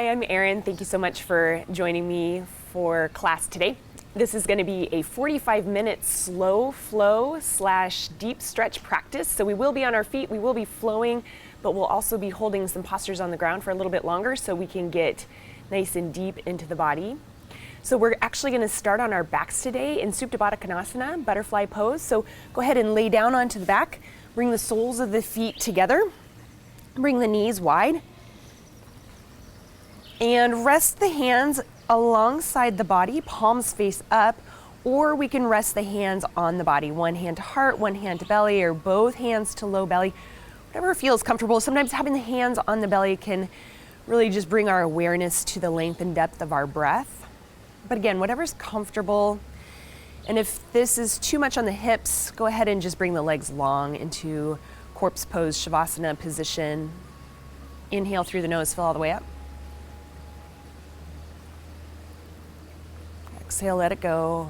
Hi, I'm Erin. Thank you so much for joining me for class today. This is going to be a 45-minute slow flow / deep stretch practice. So we will be on our feet, we will be flowing, but we'll also be holding some postures on the ground for a little bit longer so we can get nice and deep into the body. So we're actually going to start on our backs today in Supta Baddha Konasana, butterfly pose. So go ahead and lay down onto the back, bring the soles of the feet together, bring the knees wide, and rest the hands alongside the body, palms face up, or we can rest the hands on the body. One hand to heart, one hand to belly, or both hands to low belly, whatever feels comfortable. Sometimes having the hands on the belly can really just bring our awareness to the length and depth of our breath. But again, whatever's comfortable. And if this is too much on the hips, go ahead and just bring the legs long into corpse pose, Shavasana position. Inhale through the nose, fill all the way up. Exhale, let it go.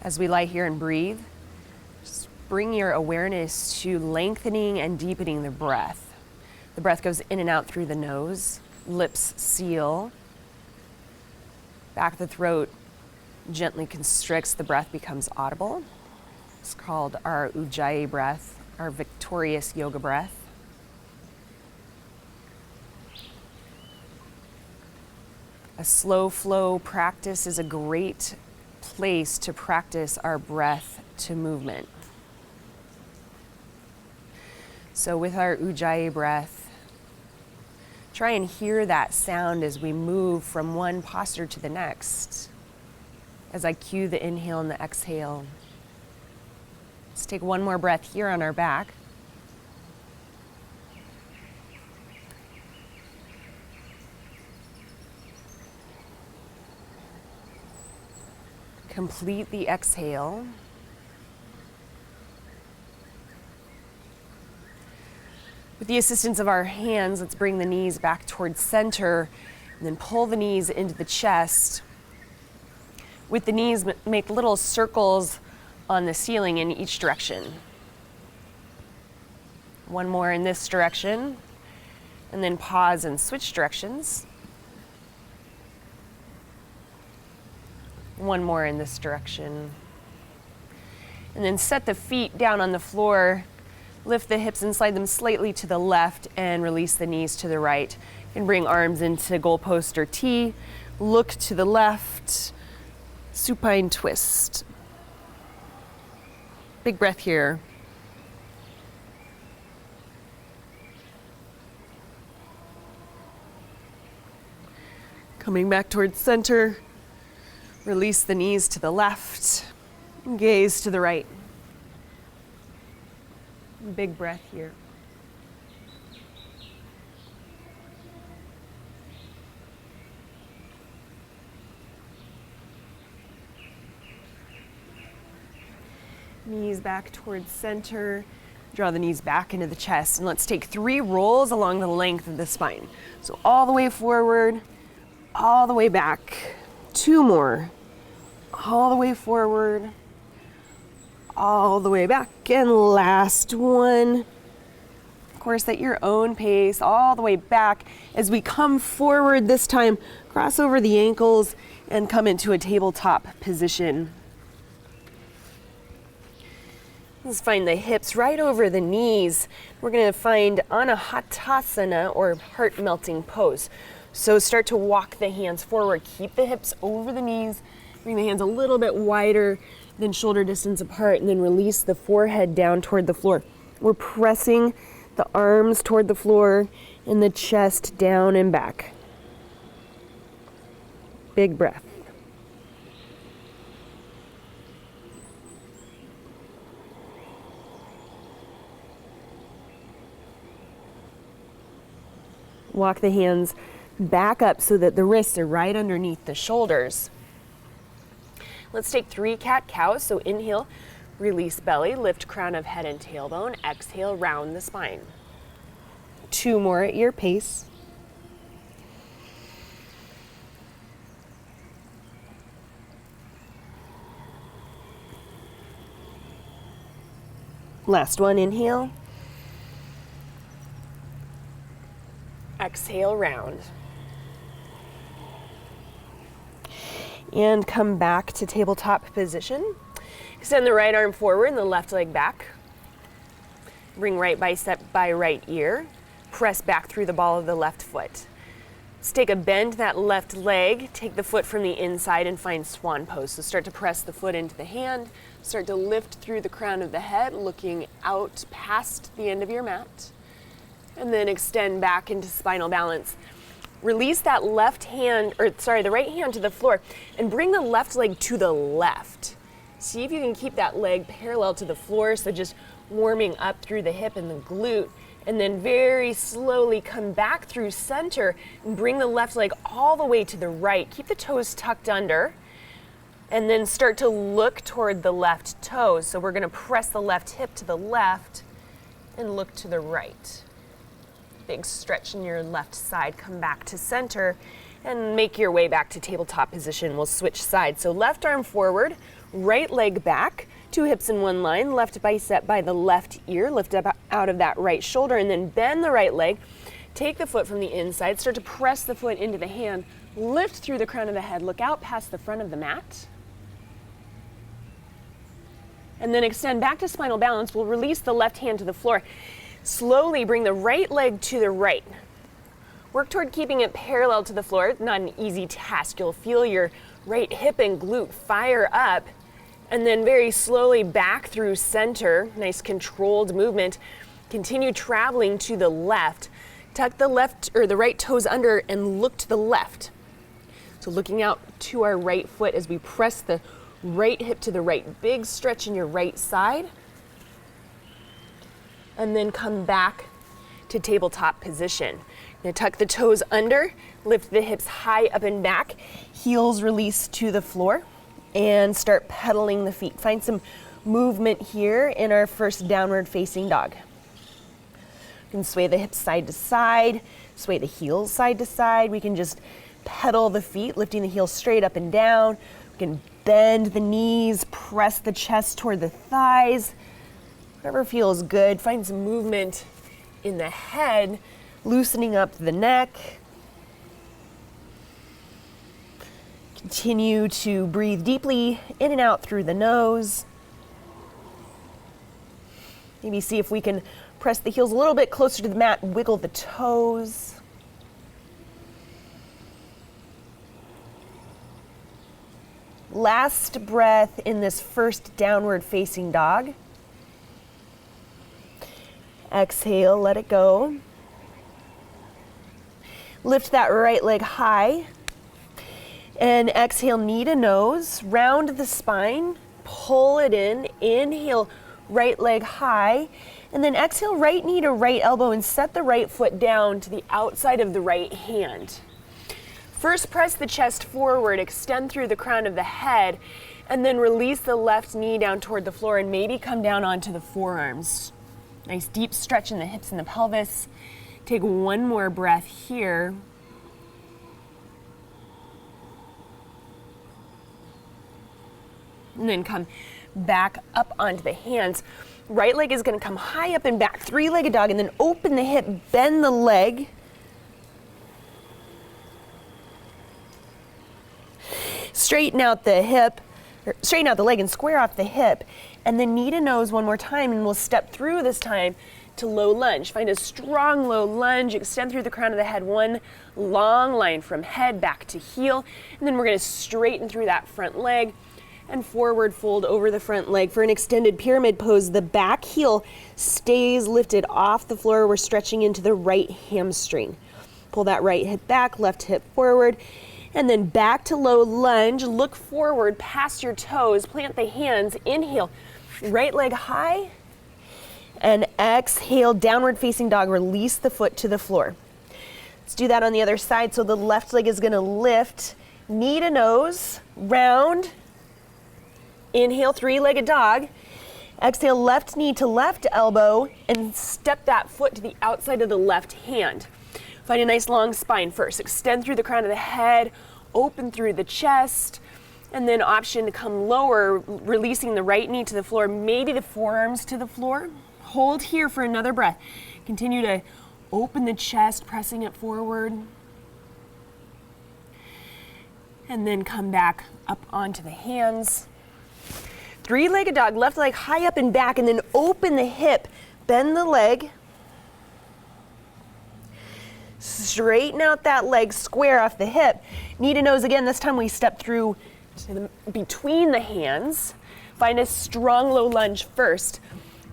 As we lie here and breathe, just bring your awareness to lengthening and deepening the breath. The breath goes in and out through the nose, lips seal, back of the throat gently constricts, the breath becomes audible. It's called our Ujjayi breath, our victorious yoga breath. A slow flow practice is a great place to practice our breath to movement. So with our Ujjayi breath, try and hear that sound as we move from one posture to the next. As I cue the inhale and the exhale. Let's take one more breath here on our back. Complete the exhale. With the assistance of our hands, let's bring the knees back towards center and then pull the knees into the chest. With the knees, make little circles on the ceiling in each direction. One more in this direction, and then pause and switch directions. One more in this direction. And then set the feet down on the floor, lift the hips and slide them slightly to the left and release the knees to the right. And bring arms into goalpost or T, look to the left, supine twist. Big breath here. Coming back towards center, release the knees to the left, gaze to the right. Big breath here. Knees back towards center. Draw the knees back into the chest. And let's take 3 rolls along the length of the spine. So all the way forward, all the way back. 2 more. All the way forward, all the way back. And last one. Of course, at your own pace, all the way back. As we come forward this time, cross over the ankles and come into a tabletop position. Let's find the hips right over the knees. We're going to find Anahatasana, or heart melting pose. So start to walk the hands forward. Keep the hips over the knees. Bring the hands a little bit wider than shoulder distance apart, and then release the forehead down toward the floor. We're pressing the arms toward the floor and the chest down and back. Big breath. Walk the hands back up so that the wrists are right underneath the shoulders. Let's take 3 cat-cows. So inhale, release belly, lift crown of head and tailbone. Exhale, round the spine. 2 more at your pace. Last one, inhale. Exhale, round. And come back to tabletop position. Extend the right arm forward and the left leg back. Bring right bicep by right ear. Press back through the ball of the left foot. Let's take a bend that left leg, take the foot from the inside and find swan pose. So start to press the foot into the hand, start to lift through the crown of the head, looking out past the end of your mat. And then extend back into spinal balance. Release that the right hand to the floor and bring the left leg to the left. See if you can keep that leg parallel to the floor, so just warming up through the hip and the glute. And then very slowly come back through center and bring the left leg all the way to the right. Keep the toes tucked under and then start to look toward the left toes. So we're gonna press the left hip to the left and look to the right. Big stretch in your left side. Come back to center and make your way back to tabletop position. We'll switch sides. So left arm forward, right leg back. 2 hips in one line, left bicep by the left ear, lift up out of that right shoulder, and then bend the right leg. Take the foot from the inside, start to press the foot into the hand, lift through the crown of the head, look out past the front of the mat. And then extend back to spinal balance. We'll release the left hand to the floor. Slowly bring the right leg to the right. Work toward keeping it parallel to the floor. Not an easy task. You'll feel your right hip and glute fire up. And then very slowly back through center, nice controlled movement. Continue traveling to the left. Tuck the right toes under and look to the left. So looking out to our right foot as we press the right hip to the right. Big stretch in your right side. And then come back to tabletop position. Now tuck the toes under, lift the hips high up and back, heels release to the floor. And start pedaling the feet. Find some movement here in our first downward facing dog. You can sway the hips side to side, sway the heels side to side. We can just pedal the feet, lifting the heels straight up and down. We can bend the knees, press the chest toward the thighs. Whatever feels good. Find some movement in the head, loosening up the neck. Continue to breathe deeply in and out through the nose. Maybe see if we can press the heels a little bit closer to the mat, wiggle the toes. Last breath in this first downward facing dog. Exhale, let it go. Lift that right leg high. And exhale, knee to nose, round the spine, pull it in, inhale, right leg high, and then exhale, right knee to right elbow and set the right foot down to the outside of the right hand. First, press the chest forward, extend through the crown of the head, and then release the left knee down toward the floor and maybe come down onto the forearms. Nice deep stretch in the hips and the pelvis. Take one more breath here. And then come back up onto the hands. Right leg is going to come high up and back, 3-legged dog, and then open the hip, bend the leg. Straighten out the hip, or straighten out the leg and square off the hip. And then knee to nose one more time, and we'll step through this time to low lunge. Find a strong low lunge, extend through the crown of the head, one long line from head back to heel. And then we're going to straighten through that front leg and forward fold over the front leg for an extended pyramid pose. The back heel stays lifted off the floor. We're stretching into the right hamstring. Pull that right hip back, left hip forward, and then back to low lunge. Look forward past your toes, plant the hands, inhale, right leg high, and exhale, downward facing dog, release the foot to the floor. Let's do that on the other side. So the left leg is gonna lift, knee to nose, round, inhale, 3-legged dog. Exhale, left knee to left elbow and step that foot to the outside of the left hand. Find a nice long spine first. Extend through the crown of the head, open through the chest, And then option to come lower, releasing the right knee to the floor, maybe the forearms to the floor. Hold here for another breath. Continue to open the chest, pressing it forward. And then come back up onto the hands. Three-legged dog, left leg high up and back, and then open the hip. Bend the leg. Straighten out that leg, square off the hip. Knee to nose again. This time we step through to between the hands. Find a strong low lunge first.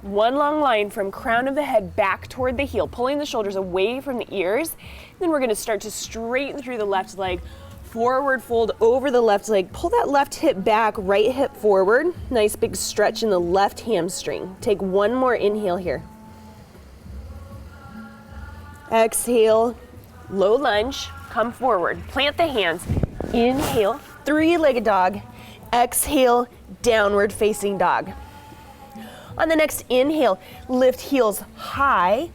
One long line from crown of the head back toward the heel, pulling the shoulders away from the ears. Then we're going to start to straighten through the left leg. Forward fold over the left leg. Pull that left hip back, right hip forward. Nice big stretch in the left hamstring. Take one more inhale here. Exhale, low lunge, come forward. Plant the hands. Inhale, three-legged dog. Exhale, downward facing dog. On the next inhale, lift heels high.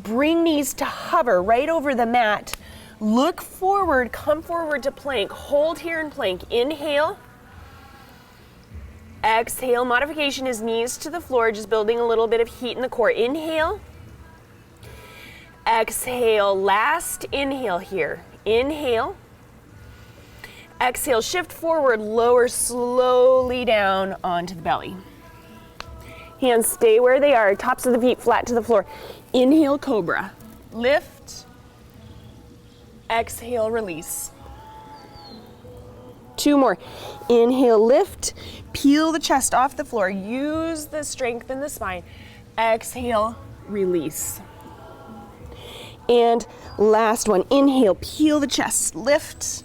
Bring knees to hover right over the mat. Look forward, come forward to plank. Hold here in plank. Inhale. Exhale. Modification is knees to the floor, just building a little bit of heat in the core. Inhale. Exhale. Last inhale here. Inhale. Exhale. Shift forward, lower slowly down onto the belly. Hands stay where they are, tops of the feet flat to the floor. Inhale, cobra. Lift. Exhale, release. Two more. Inhale, lift. Peel the chest off the floor. Use the strength in the spine. Exhale, release. And last one. Inhale, peel the chest. Lift.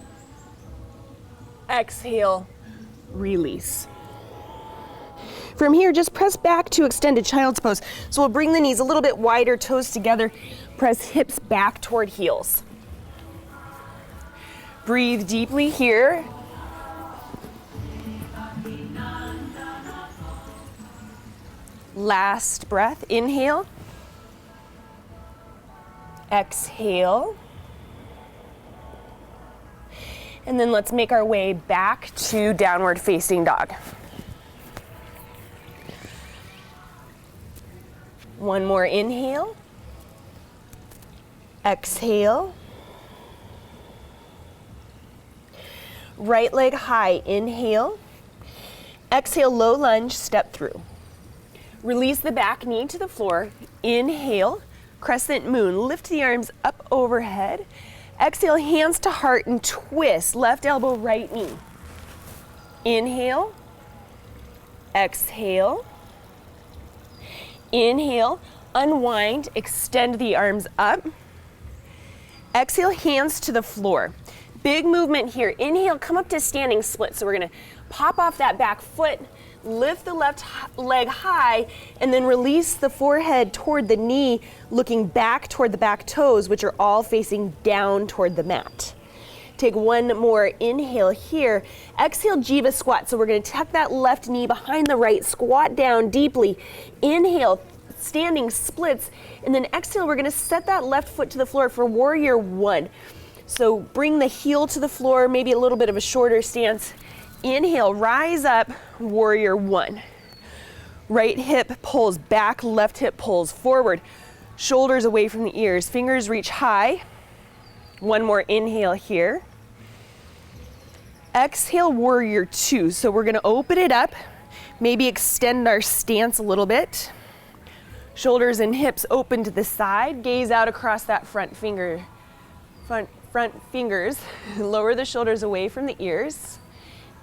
Exhale, release. From here, just press back to extended child's pose. So we'll bring the knees a little bit wider, toes together. Press hips back toward heels. Breathe deeply here. Last breath, inhale. Exhale. And then let's make our way back to downward facing dog. One more inhale. Exhale. Right leg high, inhale. Exhale, low lunge, step through. Release the back knee to the floor. Inhale, crescent moon. Lift the arms up overhead. Exhale, hands to heart and twist. Left elbow, right knee. Inhale. Exhale. Inhale, unwind, extend the arms up. Exhale, hands to the floor. Big movement here. Inhale, come up to standing split. So we're gonna pop off that back foot, lift the left leg high, and then release the forehead toward the knee, looking back toward the back toes, which are all facing down toward the mat. Take one more inhale here. Exhale, Jiva squat. So we're gonna tuck that left knee behind the right, squat down deeply. Inhale, standing splits, and then exhale, we're gonna set that left foot to the floor for warrior one. So bring the heel to the floor, maybe a little bit of a shorter stance. Inhale, rise up, warrior one. Right hip pulls back, left hip pulls forward. Shoulders away from the ears, fingers reach high. One more inhale here. Exhale, warrior two. So we're gonna open it up, maybe extend our stance a little bit. Shoulders and hips open to the side, gaze out across that front fingers. Lower the shoulders away from the ears.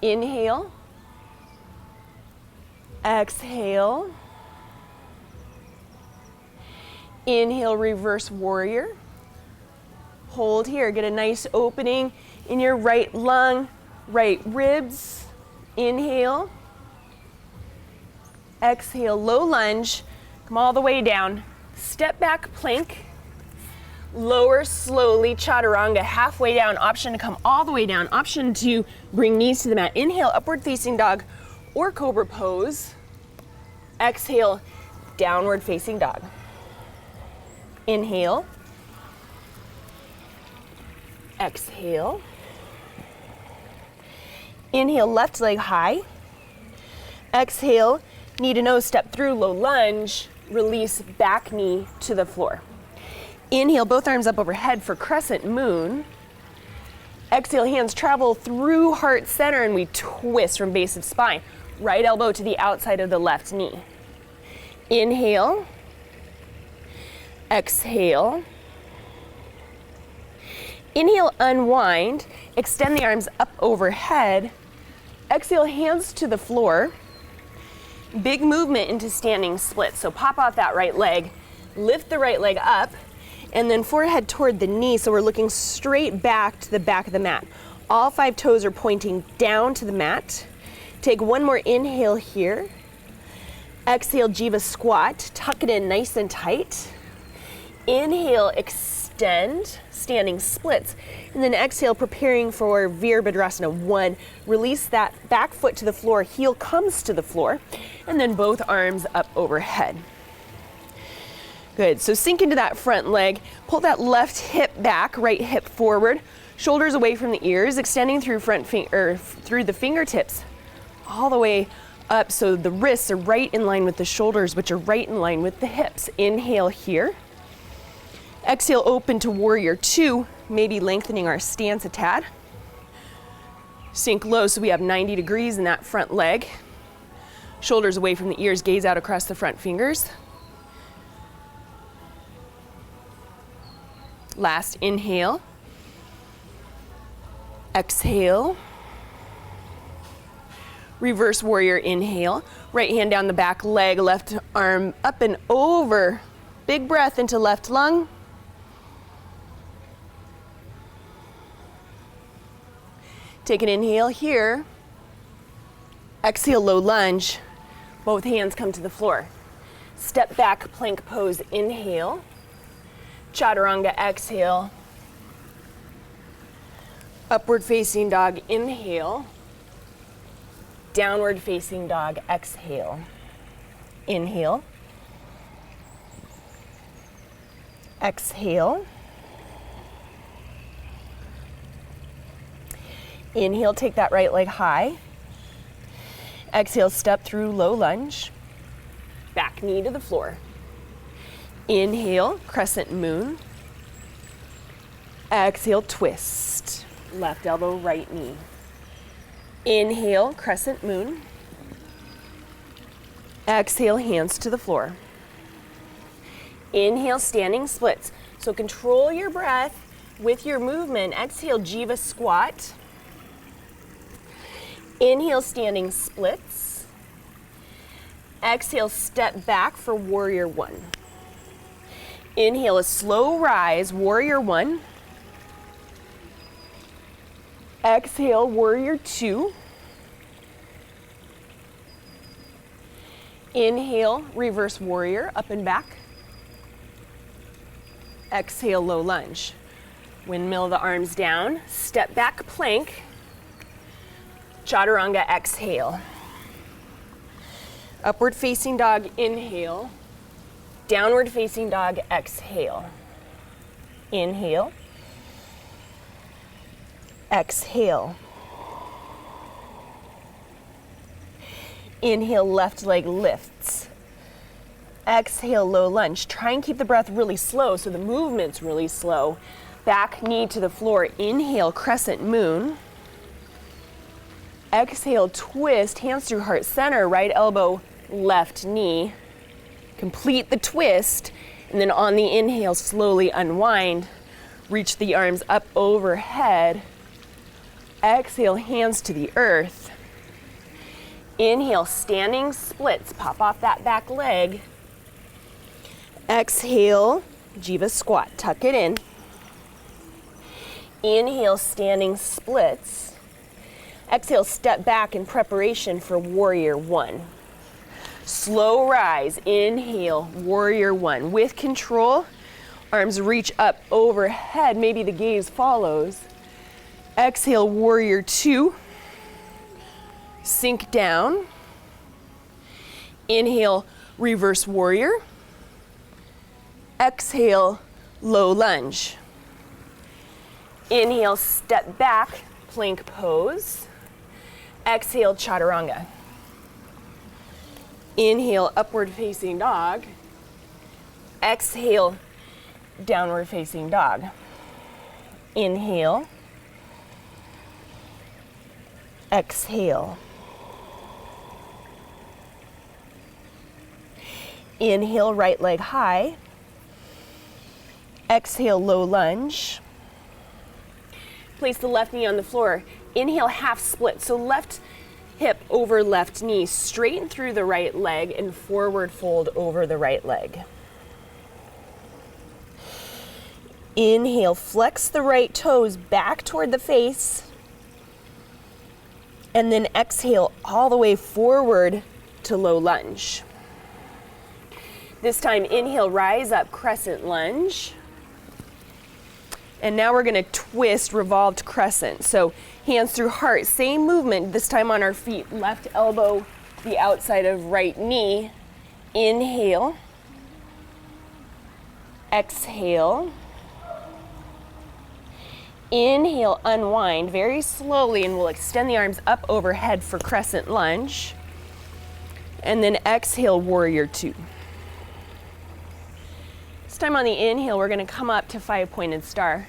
Inhale. Exhale. Inhale, reverse warrior. Hold here, get a nice opening in your right lung, right ribs. Inhale. Exhale, low lunge. Come all the way down. Step back plank. Lower slowly, chaturanga, halfway down. Option to come all the way down. Option to bring knees to the mat. Inhale, upward facing dog or cobra pose. Exhale, downward facing dog. Inhale. Exhale. Inhale, left leg high. Exhale, knee to nose, step through, low lunge. Release back knee to the floor. Inhale, both arms up overhead for crescent moon. Exhale, hands travel through heart center and we twist from base of spine. Right elbow to the outside of the left knee. Inhale. Exhale. Inhale, unwind. Extend the arms up overhead. Exhale, hands to the floor. Big movement into standing split. So pop off that right leg, lift the right leg up, and then forehead toward the knee, so we're looking straight back to the back of the mat. All 5 toes are pointing down to the mat. Take one more inhale here. Exhale, Jiva squat. Tuck it in nice and tight. Inhale, extend, standing splits. And then exhale, preparing for Virabhadrasana 1. Release that back foot to the floor, heel comes to the floor, and then both arms up overhead. Good, so sink into that front leg, pull that left hip back, right hip forward, shoulders away from the ears, extending through through the fingertips, all the way up so the wrists are right in line with the shoulders, which are right in line with the hips. Inhale here. Exhale, open to warrior 2, maybe lengthening our stance a tad. Sink low so we have 90 degrees in that front leg. Shoulders away from the ears, gaze out across the front fingers. Last inhale. Exhale. Reverse warrior inhale. Right hand down the back leg, left arm up and over. Big breath into left lung. Take an inhale here. Exhale, low lunge. Both hands come to the floor. Step back, plank pose, inhale. Chaturanga, exhale. Upward facing dog, inhale. Downward facing dog, exhale. Inhale. Exhale. Inhale, take that right leg high. Exhale, step through low lunge. Back knee to the floor. Inhale, crescent moon. Exhale, twist. Left elbow, right knee. Inhale, crescent moon. Exhale, hands to the floor. Inhale, standing splits. So control your breath with your movement. Exhale, Jiva squat. Inhale, standing splits. Exhale, step back for warrior 1. Inhale, a slow rise, warrior 1. Exhale, warrior 2. Inhale, reverse warrior, up and back. Exhale, low lunge. Windmill the arms down, step back plank. Chaturanga, exhale. Upward facing dog, inhale. Downward facing dog, exhale. Inhale. Exhale. Inhale, left leg lifts. Exhale, low lunge. Try and keep the breath really slow so the movement's really slow. Back knee to the floor. Inhale, crescent moon. Exhale, twist, hands through heart center, right elbow, left knee. Complete the twist, and then on the inhale, slowly unwind. Reach the arms up overhead. Exhale, hands to the earth. Inhale, standing splits, pop off that back leg. Exhale, Jiva squat, tuck it in. Inhale, standing splits. Exhale, step back in preparation for warrior 1. Slow rise, inhale, warrior 1. With control, arms reach up overhead, maybe the gaze follows. Exhale, warrior 2. Sink down. Inhale, reverse warrior. Exhale, low lunge. Inhale, step back, plank pose. Exhale, chaturanga. Inhale, upward facing dog. Exhale, downward facing dog. Inhale. Exhale. Inhale, right leg high. Exhale, low lunge. Place the left knee on the floor. Inhale, half split. So left hip over left knee, straighten through the right leg and forward fold over the right leg. Inhale, flex the right toes back toward the face. And then exhale all the way forward to low lunge. This time, inhale, rise up, crescent lunge. And now we're gonna twist, revolved crescent. So hands through heart, same movement, this time on our feet. Left elbow, the outside of right knee. Inhale. Exhale. Inhale, unwind very slowly, and we'll extend the arms up overhead for crescent lunge. And then exhale, warrior two. This time on the inhale, we're gonna come up to five-pointed star.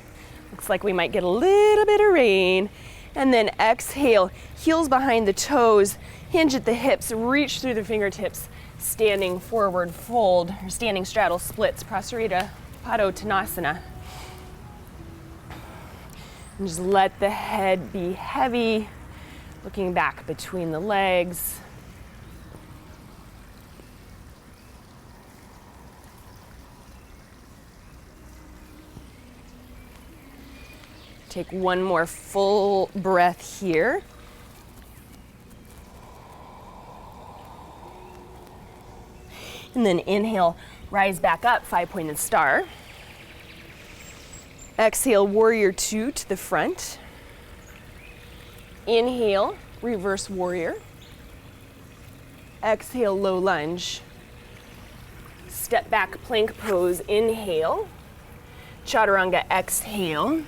Looks like we might get a little bit of rain. And then exhale, heels behind the toes, hinge at the hips, reach through the fingertips, standing forward fold, or standing straddle splits, Prasarita Padottanasana. And just let the head be heavy, looking back between the legs. Take one more full breath here. And then inhale, rise back up, five-pointed star. Exhale, warrior two to the front. Inhale, reverse warrior. Exhale, low lunge. Step back, plank pose, inhale. Chaturanga, exhale.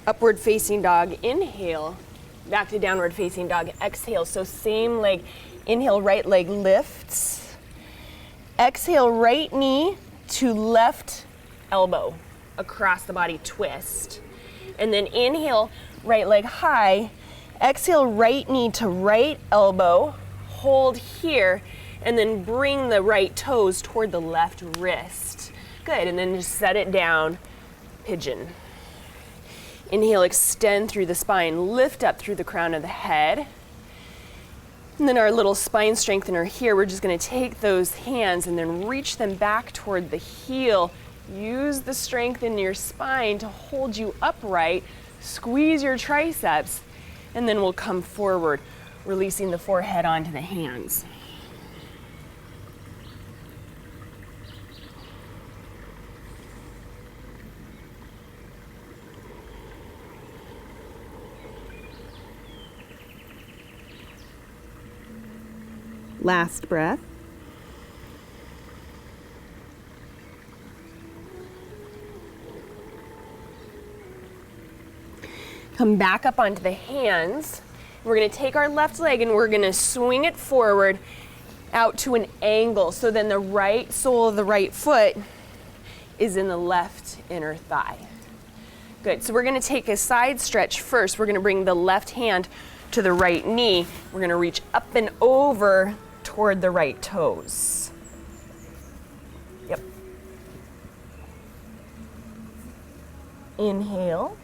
Upward facing dog, inhale. Back to downward facing dog, exhale. So same leg, inhale, right leg lifts. Exhale, right knee to left elbow. Across the body, twist. And then inhale, right leg high. Exhale, right knee to right elbow. Hold here, and then bring the right toes toward the left wrist. Good, and then just set it down, pigeon. Inhale, extend through the spine, lift up through the crown of the head. And then our little spine strengthener here, we're just gonna take those hands and then reach them back toward the heel. Use the strength in your spine to hold you upright. Squeeze your triceps, and then we'll come forward, releasing the forehead onto the hands. Last breath. Come back up onto the hands. We're gonna take our left leg and we're gonna swing it forward out to an angle. So then the right sole of the right foot is in the left inner thigh. Good, so we're gonna take a side stretch first. We're gonna bring the left hand to the right knee. We're gonna reach up and over toward the right toes. Yep. Inhale.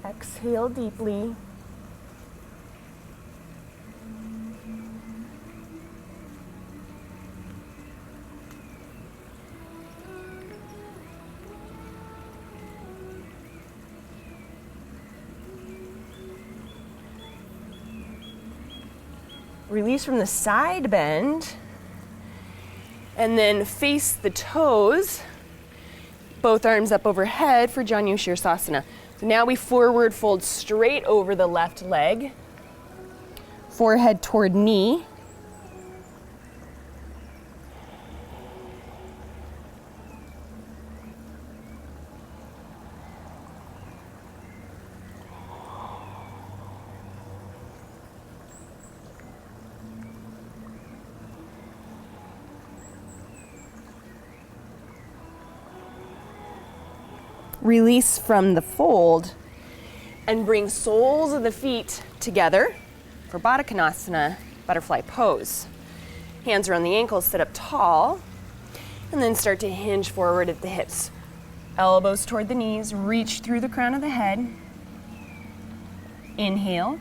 Exhale deeply. Release from the side bend, and then face the toes, both arms up overhead for Janu Shirsasana. So now we forward fold straight over the left leg, forehead toward knee. Release from the fold and bring soles of the feet together for Baddha Konasana, butterfly pose. Hands around the ankles, sit up tall, and then start to hinge forward at the hips. Elbows toward the knees, reach through the crown of the head. Inhale.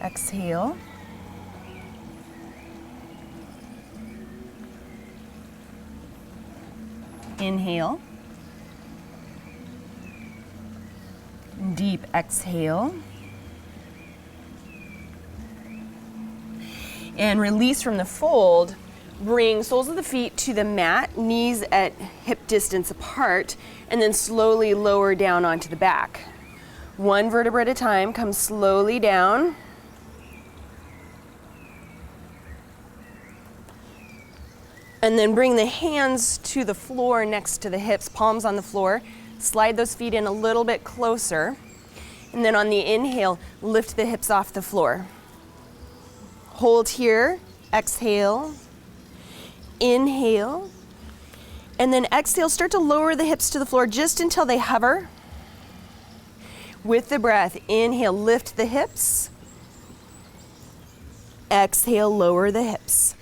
Exhale. Inhale. Deep exhale. And release from the fold. Bring soles of the feet to the mat, knees at hip distance apart, and then slowly lower down onto the back. One vertebra at a time, come slowly down. And then bring the hands to the floor next to the hips, palms on the floor. Slide those feet in a little bit closer. And then on the inhale, lift the hips off the floor. Hold here, exhale. Inhale, and then exhale, start to lower the hips to the floor just until they hover. With the breath, inhale, lift the hips. Exhale, lower the hips.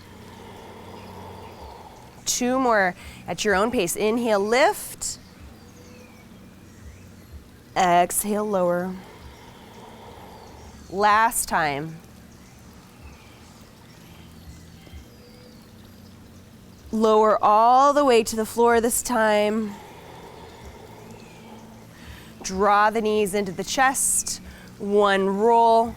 2 more at your own pace. Inhale, lift. Exhale, lower. Last time. Lower all the way to the floor this time. Draw the knees into the chest. 1 roll.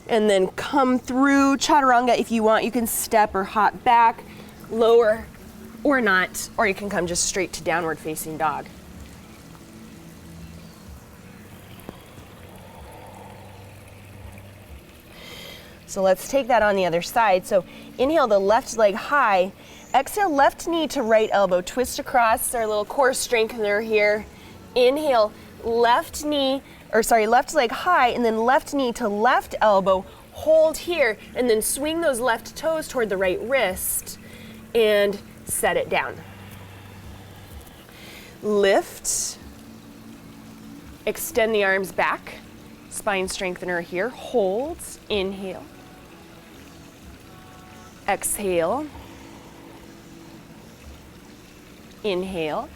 And then come through chaturanga. If you want, you can step or hop back, lower or not, or you can come just straight to downward facing dog. So let's take that on the other side. So inhale the left leg high. Exhale, left knee to right elbow. Twist across, our little core strengthener here. Inhale, left leg high, and then left knee to left elbow. Hold here, and then swing those left toes toward the right wrist, and set it down. Lift. Extend the arms back. Spine strengthener here. Hold. Inhale. Exhale. Inhale.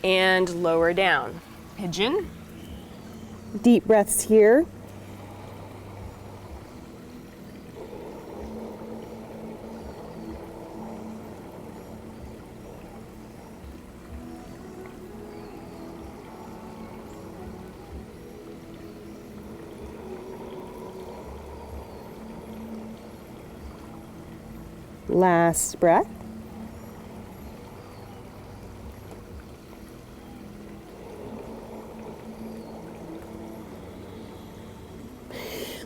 And lower down. Pigeon. Deep breaths here. Last breath.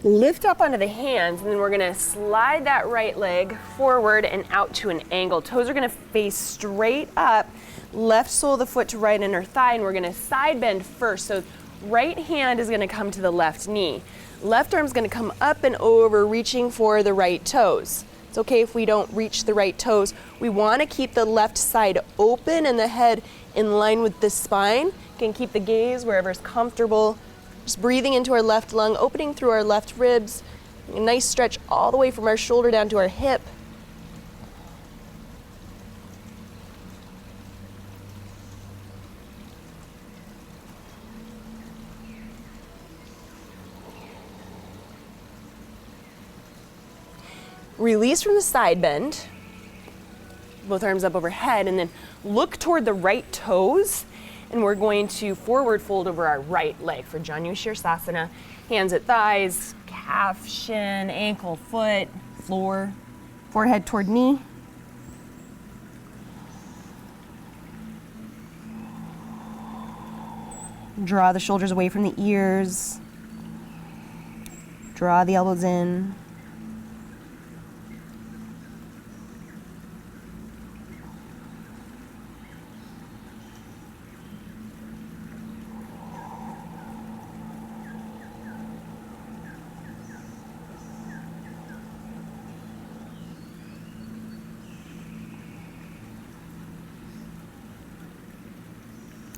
Lift up onto the hands, and then we're gonna slide that right leg forward and out to an angle. Toes are gonna face straight up, left sole of the foot to right inner thigh, and we're gonna side bend first. So right hand is gonna come to the left knee. Left arm's gonna come up and over, reaching for the right toes. It's okay if we don't reach the right toes. We wanna keep the left side open and the head in line with the spine. You can keep the gaze wherever's comfortable. Just breathing into our left lung, opening through our left ribs. A nice stretch all the way from our shoulder down to our hip. Release from the side bend. Both arms up overhead, and then look toward the right toes. And we're going to forward fold over our right leg for Janu Shirsasana. Hands at thighs, calf, shin, ankle, foot, floor, forehead toward knee. Draw the shoulders away from the ears. Draw the elbows in.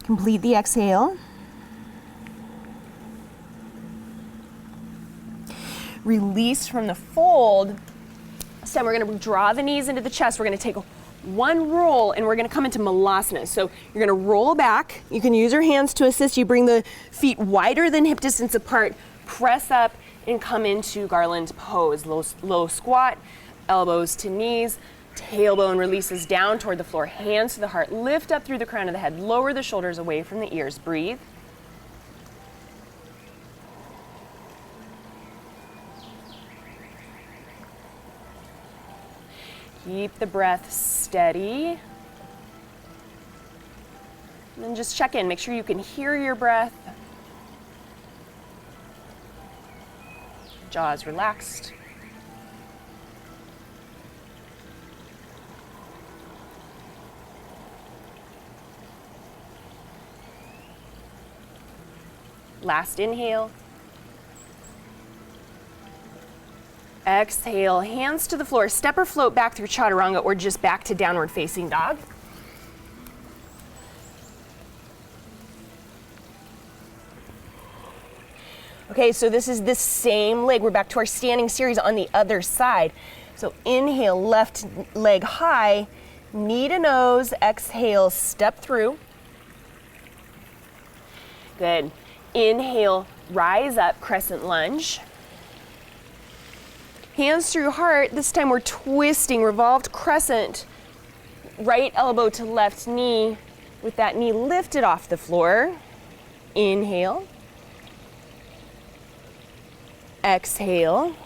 Complete the exhale. Release from the fold. This time we're going to draw the knees into the chest. We're going to take one roll and we're going to come into malasana. So you're going to roll back. You can use your hands to assist you. Bring the feet wider than hip distance apart. Press up and come into garland pose. Low squat, elbows to knees. Tailbone releases down toward the floor. Hands to the heart. Lift up through the crown of the head. Lower the shoulders away from the ears. Breathe. Keep the breath steady. And then just check in. Make sure you can hear your breath. Jaws relaxed. Last inhale. Exhale, hands to the floor. Step or float back through chaturanga or just back to downward facing dog. Okay, so this is the same leg. We're back to our standing series on the other side. So inhale, left leg high, knee to nose. Exhale, step through. Good. Inhale, rise up, crescent lunge. Hands through heart. This time we're twisting, revolved crescent. Right elbow to left knee with that knee lifted off the floor. Inhale. Exhale.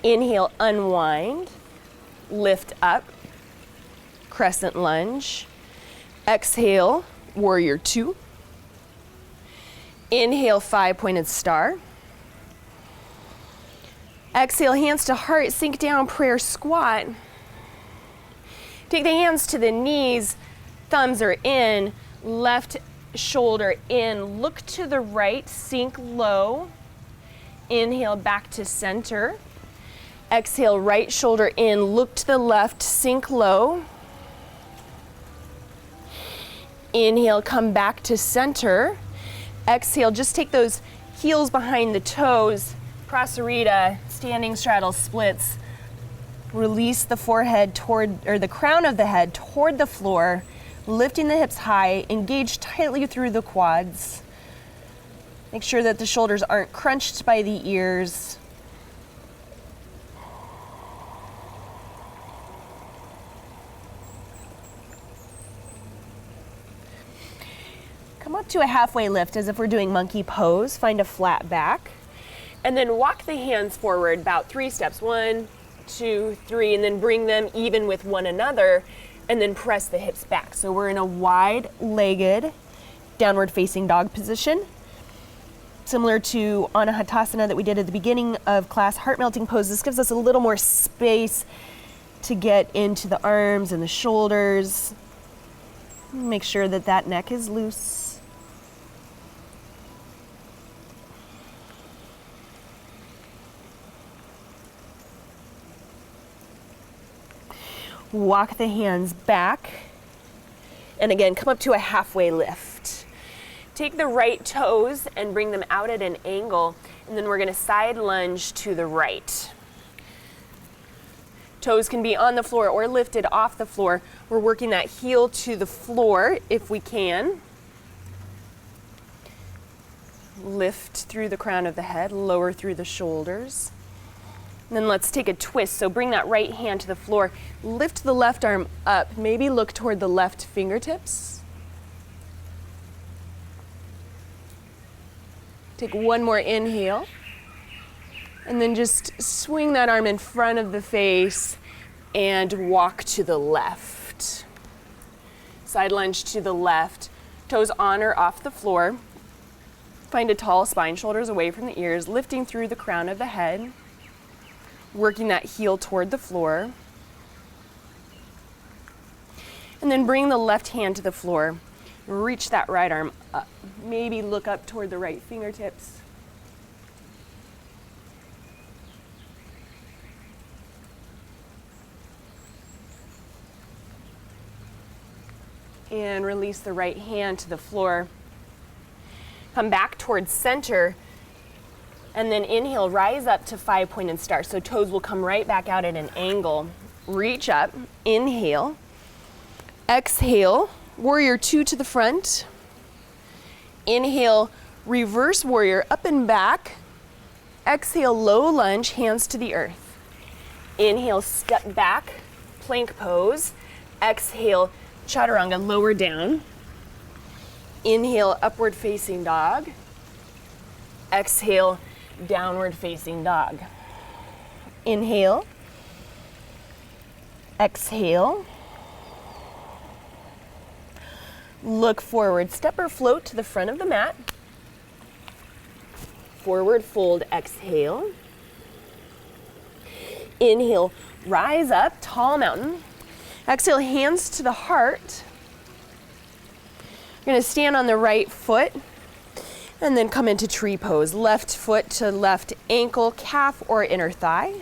Inhale, unwind. Lift up. Crescent lunge. Exhale, warrior two. Inhale, five-pointed star. Exhale, hands to heart, sink down, prayer squat. Take the hands to the knees, thumbs are in, left shoulder in. Look to the right, sink low. Inhale, back to center. Exhale, right shoulder in, look to the left, sink low. Inhale, come back to center. Exhale, just take those heels behind the toes. Prasarita, standing straddle splits. Release the forehead toward, or the crown of the head toward the floor, lifting the hips high, engage tightly through the quads. Make sure that the shoulders aren't crunched by the ears. Come up to a halfway lift as if we're doing monkey pose. Find a flat back. And then walk the hands forward about 3 steps. 1, 2, 3, and then bring them even with one another, and then press the hips back. So we're in a wide-legged downward facing dog position. Similar to Anahatasana that we did at the beginning of class, heart melting pose. This gives us a little more space to get into the arms and the shoulders. Make sure that that neck is loose. Walk the hands back, and again, come up to a halfway lift. Take the right toes and bring them out at an angle, and then we're gonna side lunge to the right. Toes can be on the floor or lifted off the floor. We're working that heel to the floor if we can. Lift through the crown of the head, lower through the shoulders. And then let's take a twist. So bring that right hand to the floor. Lift the left arm up. Maybe look toward the left fingertips. Take one more inhale. And then just swing that arm in front of the face and walk to the left. Side lunge to the left. Toes on or off the floor. Find a tall spine, shoulders away from the ears, lifting through the crown of the head. Working that heel toward the floor. And then bring the left hand to the floor. Reach that right arm up. Maybe look up toward the right fingertips. And release the right hand to the floor. Come back towards center. And then inhale, rise up to 5-pointed star. So toes will come right back out at an angle. Reach up, inhale. Exhale, warrior 2 to the front. Inhale, reverse warrior up and back. Exhale, low lunge, hands to the earth. Inhale, step back, plank pose. Exhale, chaturanga, lower down. Inhale, upward facing dog. Exhale, downward facing dog. Inhale. Exhale. Look forward, step or float to the front of the mat. Forward fold, exhale. Inhale, rise up, tall mountain. Exhale, hands to the heart. You're gonna stand on the right foot and then come into tree pose. Left foot to left ankle, calf, or inner thigh.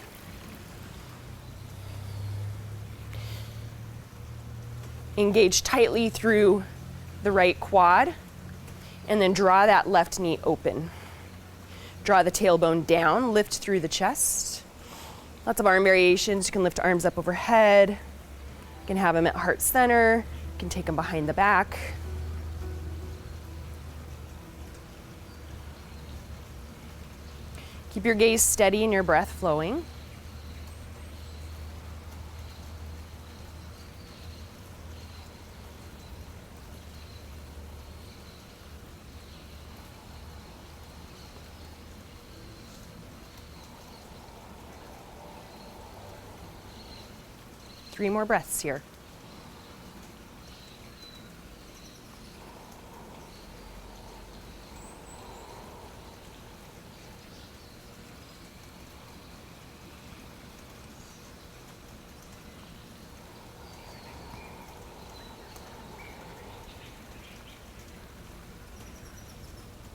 Engage tightly through the right quad, and then draw that left knee open. Draw the tailbone down, lift through the chest. Lots of arm variations. You can lift arms up overhead. You can have them at heart center. You can take them behind the back. Keep your gaze steady and your breath flowing. Three more breaths here.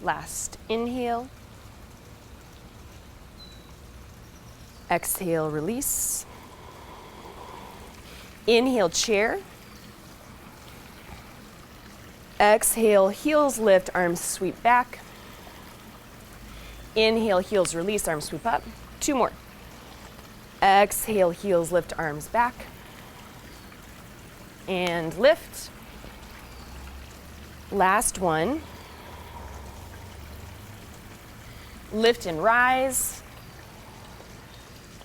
Last inhale. Exhale, release. Inhale, chair. Exhale, heels lift, arms sweep back. Inhale, heels release, arms sweep up. 2 more. Exhale, heels lift, arms back. And lift. Last one. Lift and rise.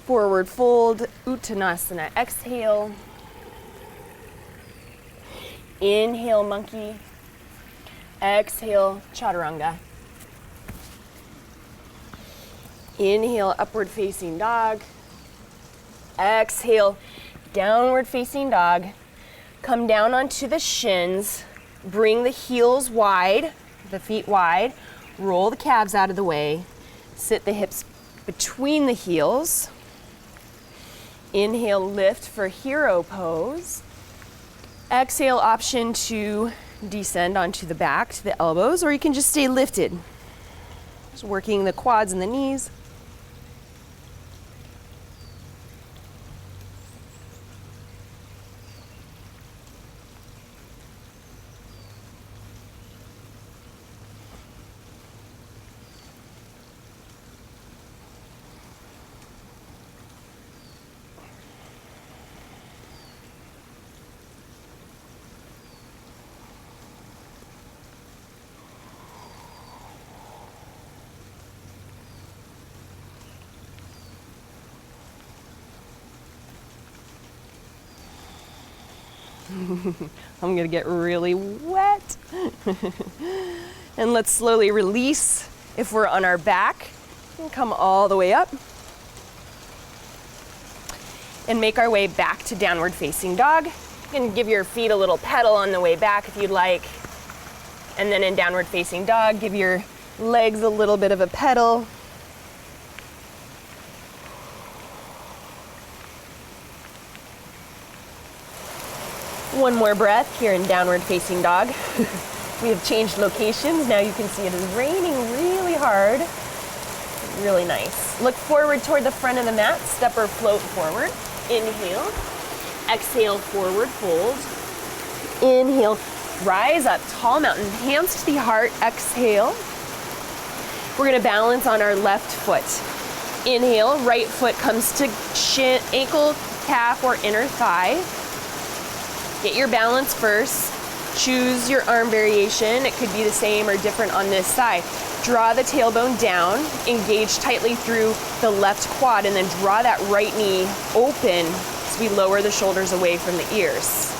Forward fold, Uttanasana, exhale. Inhale, monkey. Exhale, chaturanga. Inhale, upward facing dog. Exhale, downward facing dog. Come down onto the shins. Bring the heels wide, the feet wide. Roll the calves out of the way. Sit the hips between the heels. Inhale, lift for hero pose. Exhale, option to descend onto the back to the elbows, or you can just stay lifted. Just working the quads and the knees. I'm gonna get really wet. And let's slowly release if we're on our back. And come all the way up. And make our way back to downward facing dog. You can give your feet a little pedal on the way back if you'd like. And then in downward facing dog, give your legs a little bit of a pedal. One more breath here in downward facing dog. We have changed locations. Now you can see it is raining really hard. Really nice. Look forward toward the front of the mat. Step or float forward. Inhale. Exhale, forward fold. Inhale, Rise up, tall mountain, hands to the heart, exhale. We're gonna balance on our left foot. Inhale, right foot comes to shin, ankle, calf, or inner thigh. Get your balance first. Choose your arm variation. It could be the same or different on this side. Draw the tailbone down, engage tightly through the left quad, and then draw that right knee open as we lower the shoulders away from the ears.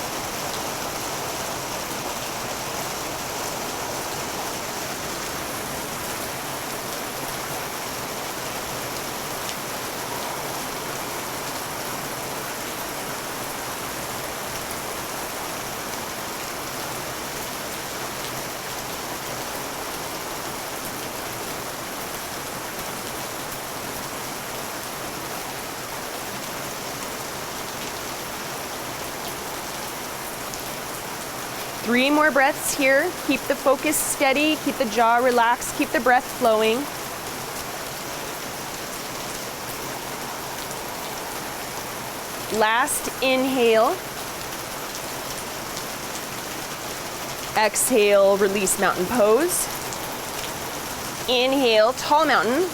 Three more breaths here. Keep the focus steady, keep the jaw relaxed, keep the breath flowing. Last inhale. Exhale, release mountain pose. Inhale, tall mountain.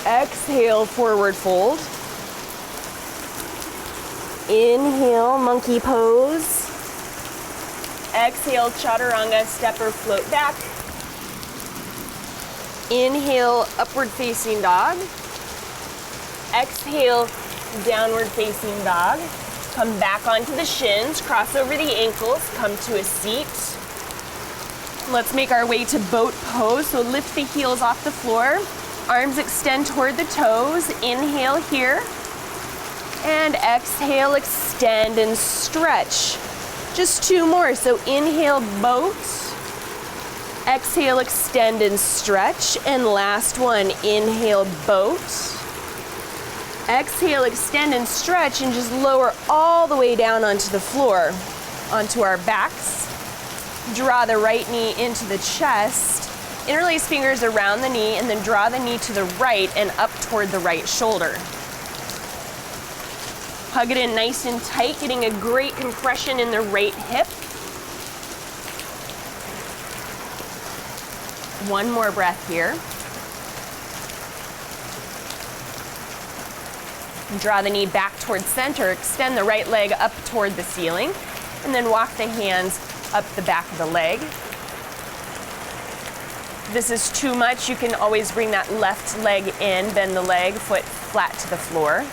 Exhale, forward fold. Inhale, monkey pose. Exhale, chaturanga, step or float back. Inhale, upward facing dog. Exhale, downward facing dog. Come back onto the shins, cross over the ankles, come to a seat. Let's make our way to boat pose. So lift the heels off the floor. Arms extend toward the toes. Inhale here. And exhale, extend and stretch. Just two more. So inhale, boat. Exhale, extend and stretch. And last one, inhale, boat. Exhale, extend and stretch, and just lower all the way down onto the floor, onto our backs. Draw the right knee into the chest. Interlace fingers around the knee, and then draw the knee to the right and up toward the right shoulder. Hug it in nice and tight, getting a great compression in the right hip. One more breath here. Draw the knee back towards center, extend the right leg up toward the ceiling, and then walk the hands up the back of the leg. If this is too much, you can always bring that left leg in, bend the leg, foot flat to the floor.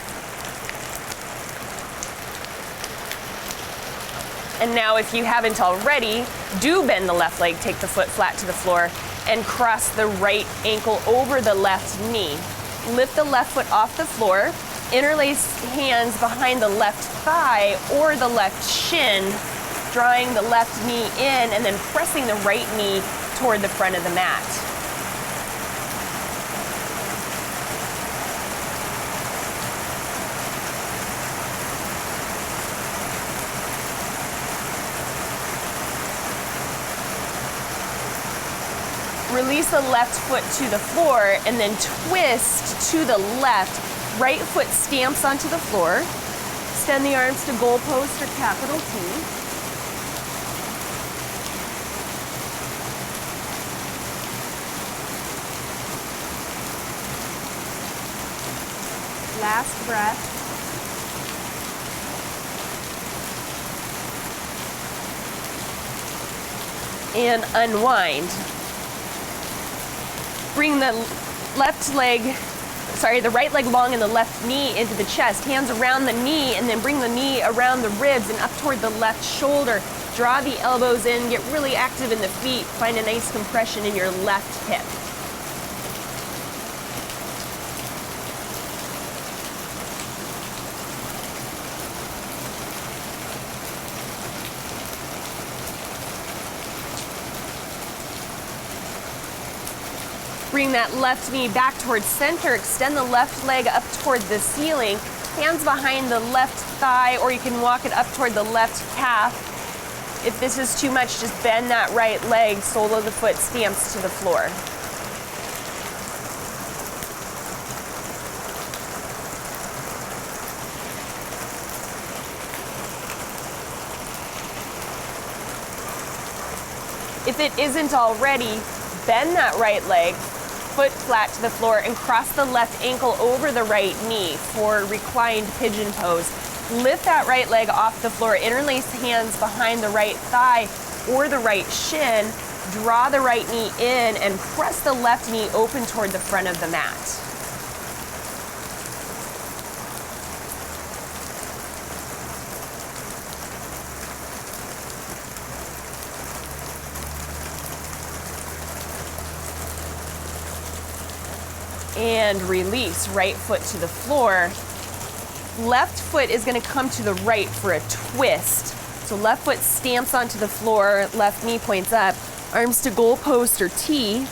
And now if you haven't already, do bend the left leg, take the foot flat to the floor, and cross the right ankle over the left knee. Lift the left foot off the floor, interlace hands behind the left thigh or the left shin, drawing the left knee in and then pressing the right knee toward the front of the mat. Release the left foot to the floor and then twist to the left. Right foot stamps onto the floor. Extend the arms to goalpost or capital T. Last breath. And unwind. Bring the the right leg long and the left knee into the chest. Hands around the knee, and then bring the knee around the ribs and up toward the left shoulder. Draw the elbows in, get really active in the feet. Find a nice compression in your left hip. Bring that left knee back towards center. Extend the left leg up toward the ceiling. Hands behind the left thigh, or you can walk it up toward the left calf. If this is too much, just bend that right leg. Sole of the foot stamps to the floor. If it isn't already, bend that right leg, foot flat to the floor, and cross the left ankle over the right knee for reclined pigeon pose. Lift that right leg off the floor, interlace hands behind the right thigh or the right shin, draw the right knee in, and press the left knee open toward the front of the mat. And release, right foot to the floor. Left foot is going to come to the right for a twist. So left foot stamps onto the floor, left knee points up, arms to goalpost or T.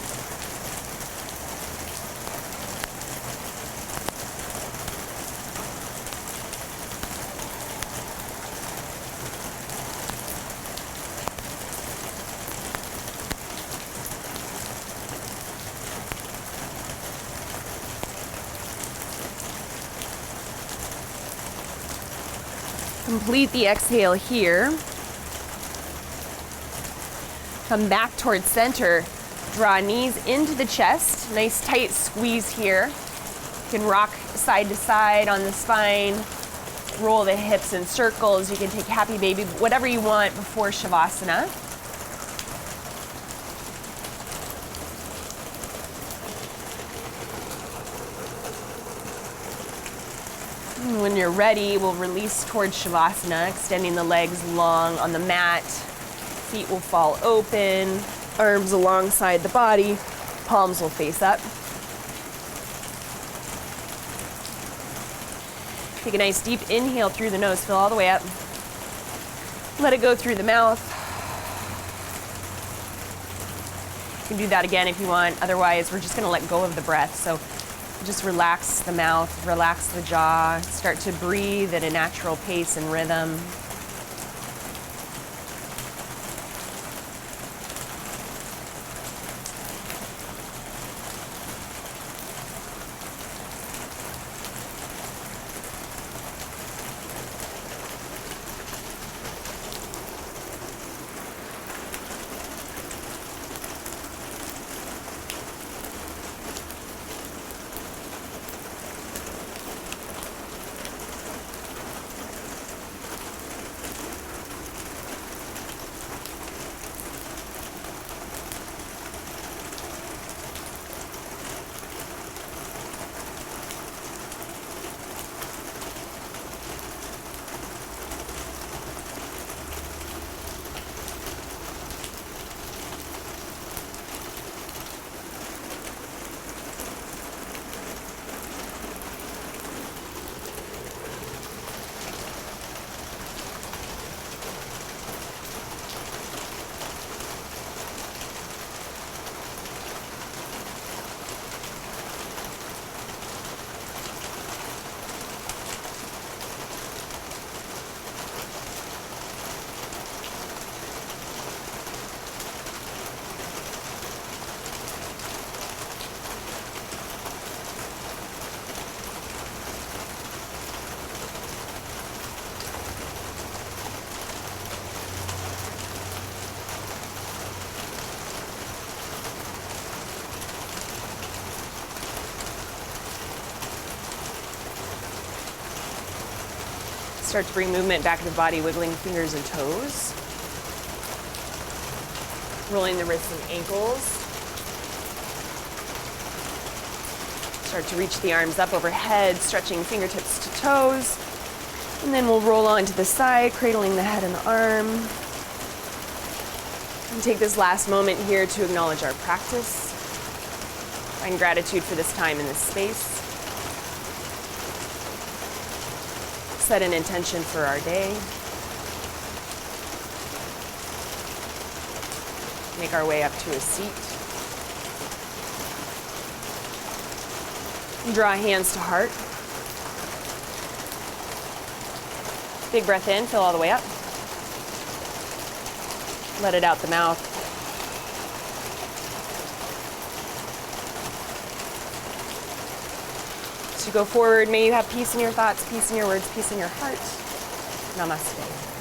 Complete the exhale here. Come back towards center. Draw knees into the chest. Nice tight squeeze here. You can rock side to side on the spine. Roll the hips in circles. You can take happy baby, whatever you want before Shavasana. When you're ready, we'll release towards Shavasana, extending the legs long on the mat. Feet will fall open, arms alongside the body, palms will face up. Take a nice deep inhale through the nose, fill all the way up. Let it go through the mouth. You can do that again if you want, otherwise we're just gonna let go of the breath. So just relax the mouth, relax the jaw, start to breathe at a natural pace and rhythm. Start to bring movement back to the body, wiggling fingers and toes. Rolling the wrists and ankles. Start to reach the arms up overhead, stretching fingertips to toes. And then we'll roll on to the side, cradling the head and the arm. And take this last moment here to acknowledge our practice. Find gratitude for this time in this space. Set an intention for our day. Make our way up to a seat. Draw hands to heart. Big breath in, fill all the way up. Let it out the mouth. To go forward, may you have peace in your thoughts, peace in your words, peace in your heart. Namaste.